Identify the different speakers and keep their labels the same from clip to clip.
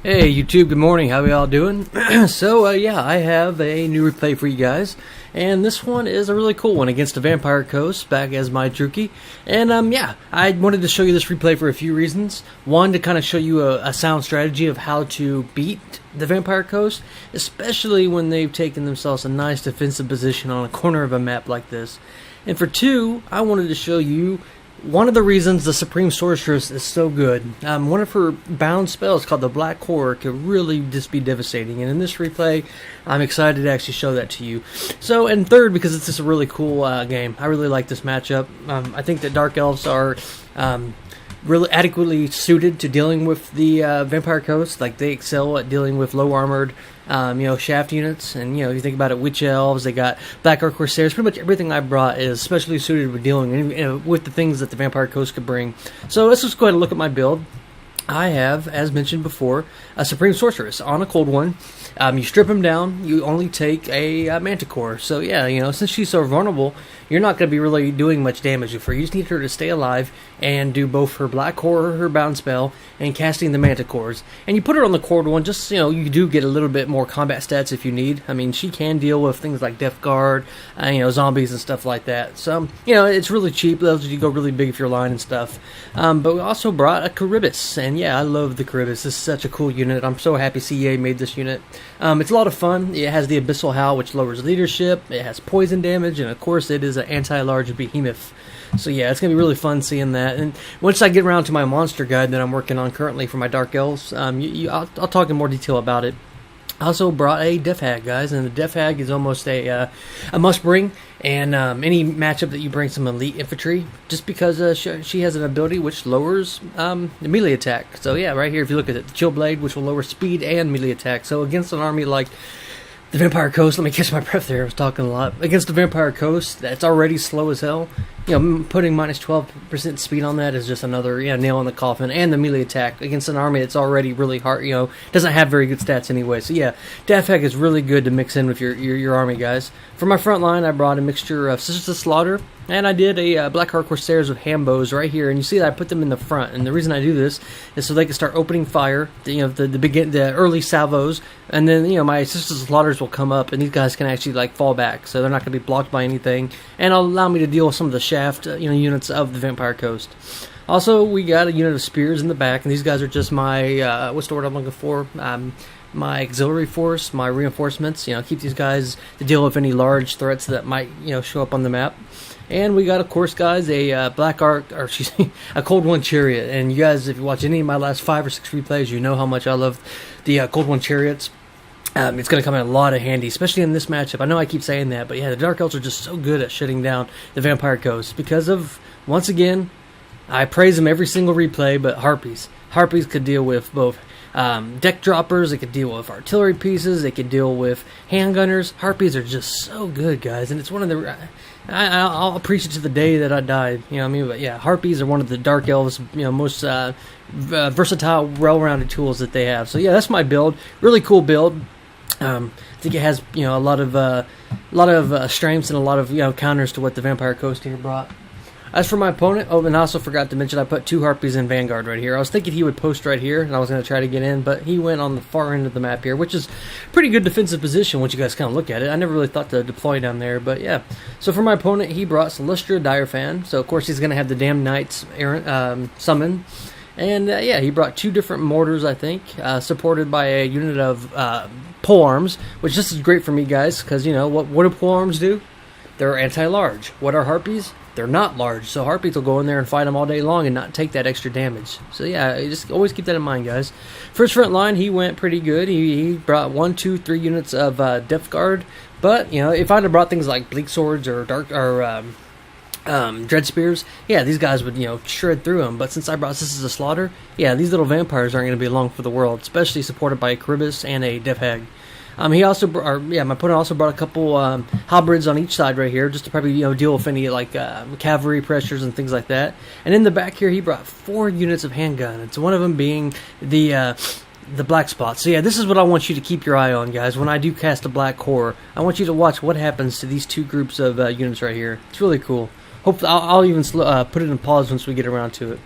Speaker 1: Hey YouTube, good morning. How are y'all doing? Yeah, I have a new replay for you guys, and this one is a really cool one against the Vampire Coast, back as my Druchii. And yeah, I wanted to show you this replay for a few reasons. One, to kind of show you a sound strategy of how to beat the Vampire Coast, especially when they've taken themselves a nice defensive position on a corner of a map like this. And for two, I wanted to show you one of the reasons the Supreme Sorceress is so good. One of her bound spells called the Black Horror could really just be devastating, and in this replay I'm excited to actually show that to you. So, and third, because it's just a really cool game. I really like this matchup. I think that Dark Elves are really adequately suited to dealing with the Vampire Coast. Like, they excel at dealing with low armored shaft units, and you think about it, Witch Elves, they got Black Ark Corsairs. Pretty much everything I brought is especially suited with dealing with the things that the Vampire Coast could bring. So let's just go ahead and look at my build. I have, as mentioned before, a Supreme Sorceress on a cold one. You strip him down, you only take a Manticore. So yeah, since she's so vulnerable, you're not going to be really doing much damage with her. You just need her to stay alive and do both her Black Horror, her bound spell, and casting the Manticores. And you put her on the cold one, just you do get a little bit more combat stats if you need. I mean, she can deal with things like Death Guard, zombies and stuff like that. So it's really cheap. Those you go really big if you're lying and stuff. But we also brought a Charybdis, and yeah, I love the Charybdis. This is such a cool unit. I'm so happy CEA made this unit. It's a lot of fun. It has the Abyssal Howl, which lowers leadership. It has poison damage, and of course it is an anti-large behemoth. So yeah, it's going to be really fun seeing that. And once I get around to my monster guide that I'm working on currently for my Dark Elves, I'll talk in more detail about it. I also brought a Death Hag, guys, and the Death Hag is almost a must-bring, and any matchup that you bring some elite infantry, just because she has an ability which lowers the melee attack. So yeah, right here, if you look at it, the Chill Blade, which will lower speed and melee attack. So against an army like the Vampire Coast, let me catch my breath there, I was talking a lot. Against the Vampire Coast, that's already slow as hell. Putting minus 12% speed on that is just another nail in the coffin. And the melee attack against an army that's already really hard, doesn't have very good stats anyway. So yeah, Death Hag is really good to mix in with your army, guys. For my front line, I brought a mixture of Sisters of Slaughter, and I did a Black Ark Corsairs with Hambos right here. And you see that I put them in the front. And the reason I do this is so they can start opening fire, the early salvos, and then my Sisters of Slaughters will come up, and these guys can actually fall back, so they're not going to be blocked by anything, and allow me to deal with some of the shaft units of the Vampire Coast. Also, we got a unit of spears in the back, and these guys are just my what's the word I'm looking for? My auxiliary force, my reinforcements. Keep these guys to deal with any large threats that might show up on the map. And we got, of course, guys, a a Cold One Chariot. And you guys, if you watch any of my last 5 or 6 replays, you know how much I love the Cold One Chariots. It's going to come in a lot of handy, especially in this matchup. I know I keep saying that, but yeah, the Dark Elves are just so good at shutting down the Vampire Coast because of, once again, I praise them every single replay, but Harpies. Harpies could deal with both deck droppers, they could deal with artillery pieces, they could deal with handgunners. Harpies are just so good, guys, and it's one of the... I'll preach it to the day that I die, But yeah, Harpies are one of the Dark Elves, most versatile, well-rounded tools that they have. So yeah, that's my build. Really cool build. I think it has a lot of strengths and a lot of counters to what the Vampire Coast here brought. As for my opponent, and I also forgot to mention I put 2 Harpies in Vanguard right here. I was thinking he would post right here, and I was going to try to get in, but he went on the far end of the map here, which is pretty good defensive position once you guys kind of look at it. I never really thought to deploy down there, but yeah. So for my opponent, he brought Celestia Direfan, so of course he's going to have the Damned Knights summon. And yeah, he brought 2 different mortars, I think, supported by a unit of pole arms, which this is great for me, guys, because what do pole arms do? They're anti-large. What are Harpies? They're not large, so Harpies will go in there and fight them all day long and not take that extra damage. So yeah, just always keep that in mind, guys. First front line, he went pretty good. He brought 1, 2, 3 units of Death Guard, but if I'd have brought things like Bleak Swords or Dread Spears, yeah, these guys would shred through them. But since I brought Sisters of Slaughter, yeah, these little vampires aren't going to be long for the world, especially supported by a Charybdis and a Death Hag. My opponent also brought a couple halberds on each side right here, just to probably deal with any cavalry pressures and things like that. And in the back here, he brought 4 units of handgun. It's one of them being the black spot. So yeah, this is what I want you to keep your eye on, guys. When I do cast a Black Horror, I want you to watch what happens to these 2 groups of units right here. It's really cool. Hopefully, I'll even put it in pause once we get around to it.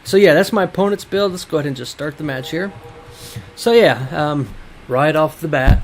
Speaker 1: So yeah, that's my opponent's build. Let's go ahead and just start the match here. So yeah, right off the bat,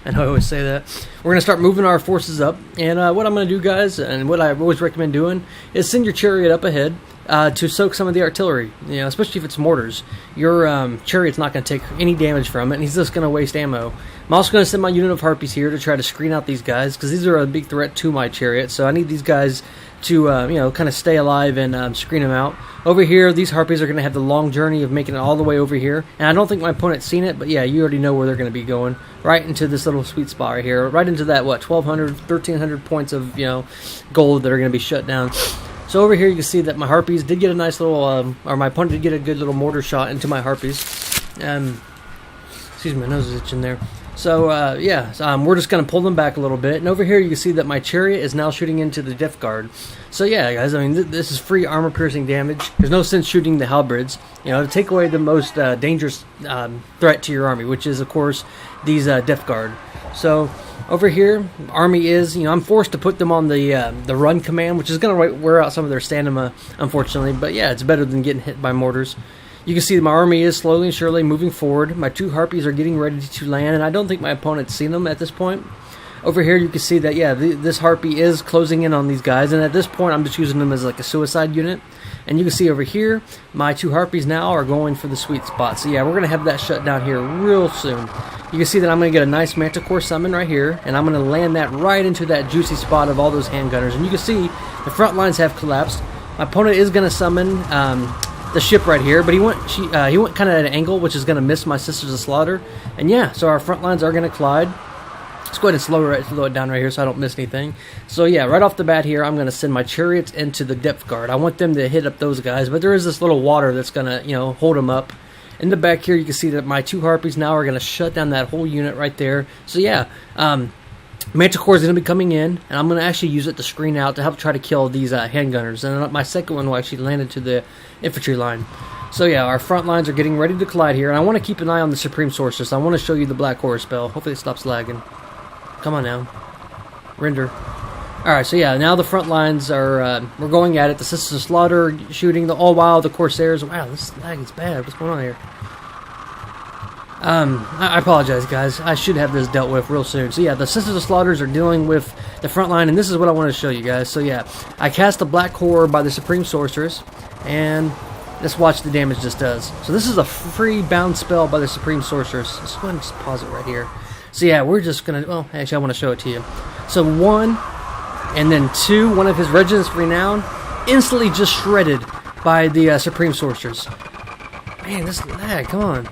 Speaker 1: I know I always say that, we're going to start moving our forces up. And what I'm going to do, guys, and what I always recommend doing, is send your chariot up ahead to soak some of the artillery, especially if it's mortars. Your chariot's not going to take any damage from it, and he's just going to waste ammo. I'm also going to send my unit of harpies here to try to screen out these guys, because these are a big threat to my chariot, so I need these guys to, kind of stay alive and screen them out. Over here, these harpies are going to have the long journey of making it all the way over here, and I don't think my opponent's seen it, but yeah, you already know where they're going to be going, right into this little sweet spot right here, right into that, 1,200, 1,300 points of, gold that are going to be shut down. So over here you can see that my harpies did get a nice little, or my opponent did get a good little mortar shot into my harpies. Excuse me, my nose is itching there. So we're just going to pull them back a little bit. And over here you can see that my chariot is now shooting into the Death Guard. So yeah, guys, I mean, this is free armor-piercing damage. There's no sense shooting the halberds, to take away the most dangerous threat to your army, which is, of course, these Death Guard. So over here, army is, I'm forced to put them on the run command, which is going to wear out some of their stamina, unfortunately. But yeah, it's better than getting hit by mortars. You can see that my army is slowly and surely moving forward. My 2 harpies are getting ready to land, and I don't think my opponent's seen them at this point. Over here, you can see that, yeah, this harpy is closing in on these guys, and at this point, I'm just using them as like a suicide unit. And you can see over here, my 2 harpies now are going for the sweet spot. So yeah, we're going to have that shut down here real soon. You can see that I'm going to get a nice Manticore summon right here, and I'm going to land that right into that juicy spot of all those handgunners. And you can see the front lines have collapsed. My opponent is going to summon the ship right here, but he went kind of at an angle, which is going to miss my Sisters of Slaughter. And yeah, so our front lines are going to collide. Let's go ahead and slow it down right here so I don't miss anything. So yeah, right off the bat here, I'm going to send my chariots into the depth guard. I want them to hit up those guys, but there is this little water that's going to, hold them up. In the back here, you can see that my 2 harpies now are going to shut down that whole unit right there. So yeah, Manticore is going to be coming in, and I'm going to actually use it to screen out to help try to kill these handgunners. And my second one will actually land into the infantry line. So yeah, our front lines are getting ready to collide here, and I want to keep an eye on the Supreme Sorceress. I want to show you the Black Horror spell. Hopefully it stops lagging. Come on now. Render. Alright, so yeah, now the front lines are, we're going at it. The Sisters of Slaughter shooting, all while the Corsairs, wow, this lag is bad. What's going on here? I apologize, guys. I should have this dealt with real soon. So yeah, the Sisters of Slaughters are dealing with the front line, and this is what I want to show you guys. So yeah, I cast the Black Horror by the Supreme Sorceress, and let's watch the damage this does. So this is a free bound spell by the Supreme Sorceress. Let's go ahead and just pause it right here. So yeah, we're just gonna, well, actually I want to show it to you. So 1, and then 2, one of his Regents of Renown, instantly just shredded by the Supreme Sorceress. Man, this lag, come on.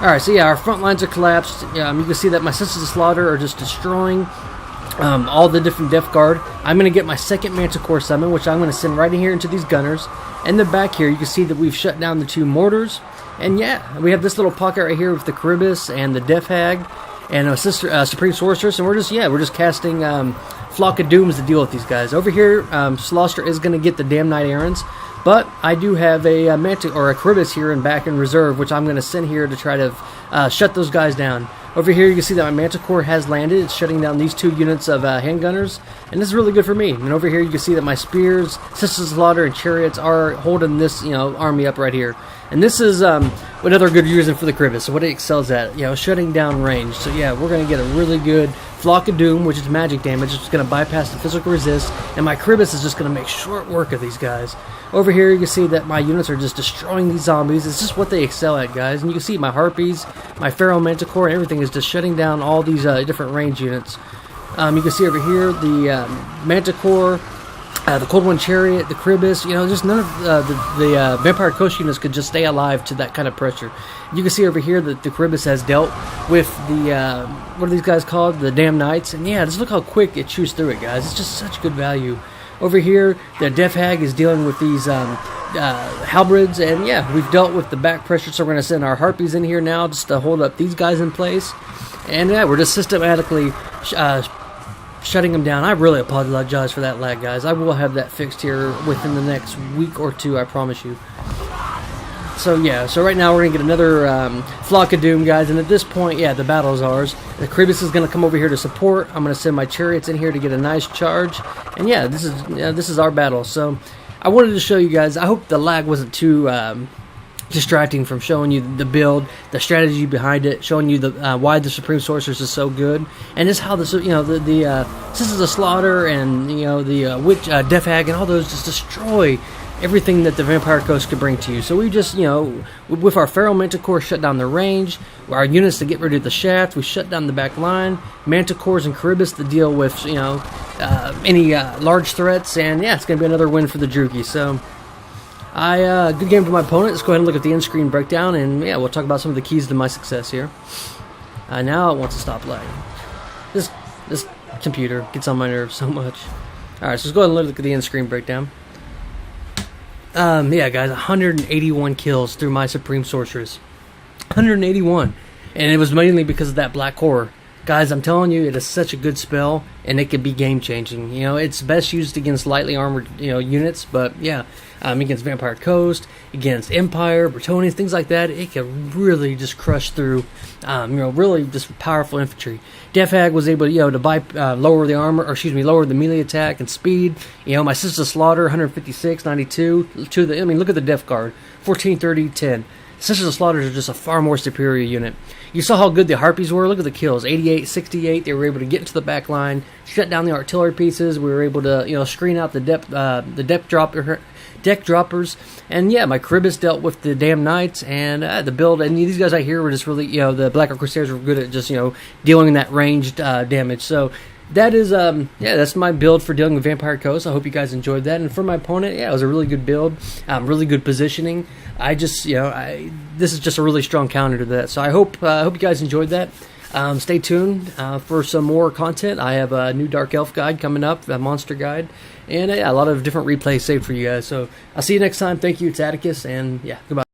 Speaker 1: Alright, so yeah, our front lines are collapsed. You can see that my Sisters of Slaughter are just destroying all the different Death Guard. I'm going to get my second Manticore summon, which I'm going to send right in here into these gunners. In the back here, you can see that we've shut down the 2 mortars. And yeah, we have this little pocket right here with the Charybdis and the Death Hag and a Supreme Sorceress, and we're just casting Flock of Dooms to deal with these guys. Over here, Slaughter is going to get the Damn Knight Errands, but I do have a a Charybdis here and back in reserve, which I'm going to send here to try to shut those guys down. Over here, you can see that my Manticore has landed. It's shutting down these 2 units of handgunners, and this is really good for me. And over here, you can see that my spears, Sisters of Slaughter, and chariots are holding this, army up right here. And this is another good reason for the Charybdis. So what it excels at, shutting down range. So yeah, we're going to get a really good Flock of Doom, which is magic damage. It's going to bypass the physical resist, and my Charybdis is just going to make short work of these guys. Over here, you can see that my units are just destroying these zombies. It's just what they excel at, guys. And you can see my Harpies, my Pharaoh Manticore, and everything is just shutting down all these different range units. You can see over here the Manticore, the Cold One Chariot, the Charybdis, just none of the Vampire Coast units could just stay alive to that kind of pressure. You can see over here that the Charybdis has dealt with the, what are these guys called? The Damn Knights. And yeah, just look how quick it chews through it, guys. It's just such good value. Over here, the Death Hag is dealing with these halberds, and yeah, we've dealt with the back pressure, so we're going to send our Harpies in here now just to hold up these guys in place. And yeah, we're just systematically shutting them down. I really apologize for that lag, guys. I will have that fixed here within the next week or 2, I promise you. So yeah, so right now we're going to get another Flock of Doom, guys, and at this point, yeah, the battle is ours. The Charybdis is going to come over here to support. I'm going to send my chariots in here to get a nice charge. And yeah, this is our battle. So I wanted to show you guys, I hope the lag wasn't too distracting from showing you the build, the strategy behind it, showing you the why the Supreme Sorceress is so good, and just how the Sisters of Slaughter and the Witch Death Hag and all those just destroy everything that the Vampire Coast could bring to you. So we just with our Feral Manticore shut down the range, our units to get rid of the shaft, we shut down the back line, Manticores and Charybdis to deal with any large threats, and yeah, it's gonna be another win for the Druchii. So. Good game for my opponent. Let's go ahead and look at the end screen breakdown, and yeah, we'll talk about some of the keys to my success here. Now it wants to stop lagging. This computer gets on my nerves so much. Alright, so let's go ahead and look at the end screen breakdown. Yeah, guys, 181 kills through my Supreme Sorceress. 181. And it was mainly because of that black horror. Guys, I'm telling you, it is such a good spell, and it could be game-changing. It's best used against lightly armored, units, but yeah, against Vampire Coast, against Empire, Bretonians, things like that, it can really just crush through, really just powerful infantry. Death Hag was able, to lower the armor, lower the melee attack and speed. My Sisters of Slaughter, 156, 92. Look at the Death Guard, 14, 30, 10. Sisters of Slaughter are just a far more superior unit. You saw how good the Harpies were. Look at the kills, 88, 68. They were able to get into the back line, shut down the artillery pieces. We were able to, screen out the deck droppers. And yeah, my Charybdis dealt with the damn Knights and the build. And these guys right here were just really, the Black Oak Crusaders were good at just, dealing in that ranged damage. So that is, that's my build for dealing with Vampire Coast. I hope you guys enjoyed that. And for my opponent, yeah, it was a really good build, really good positioning. This is just a really strong counter to that. So I hope you guys enjoyed that. Stay tuned for some more content. I have a new Dark Elf guide coming up, a monster guide, and a lot of different replays saved for you guys. So I'll see you next time. Thank you. It's Atticus, and yeah, goodbye.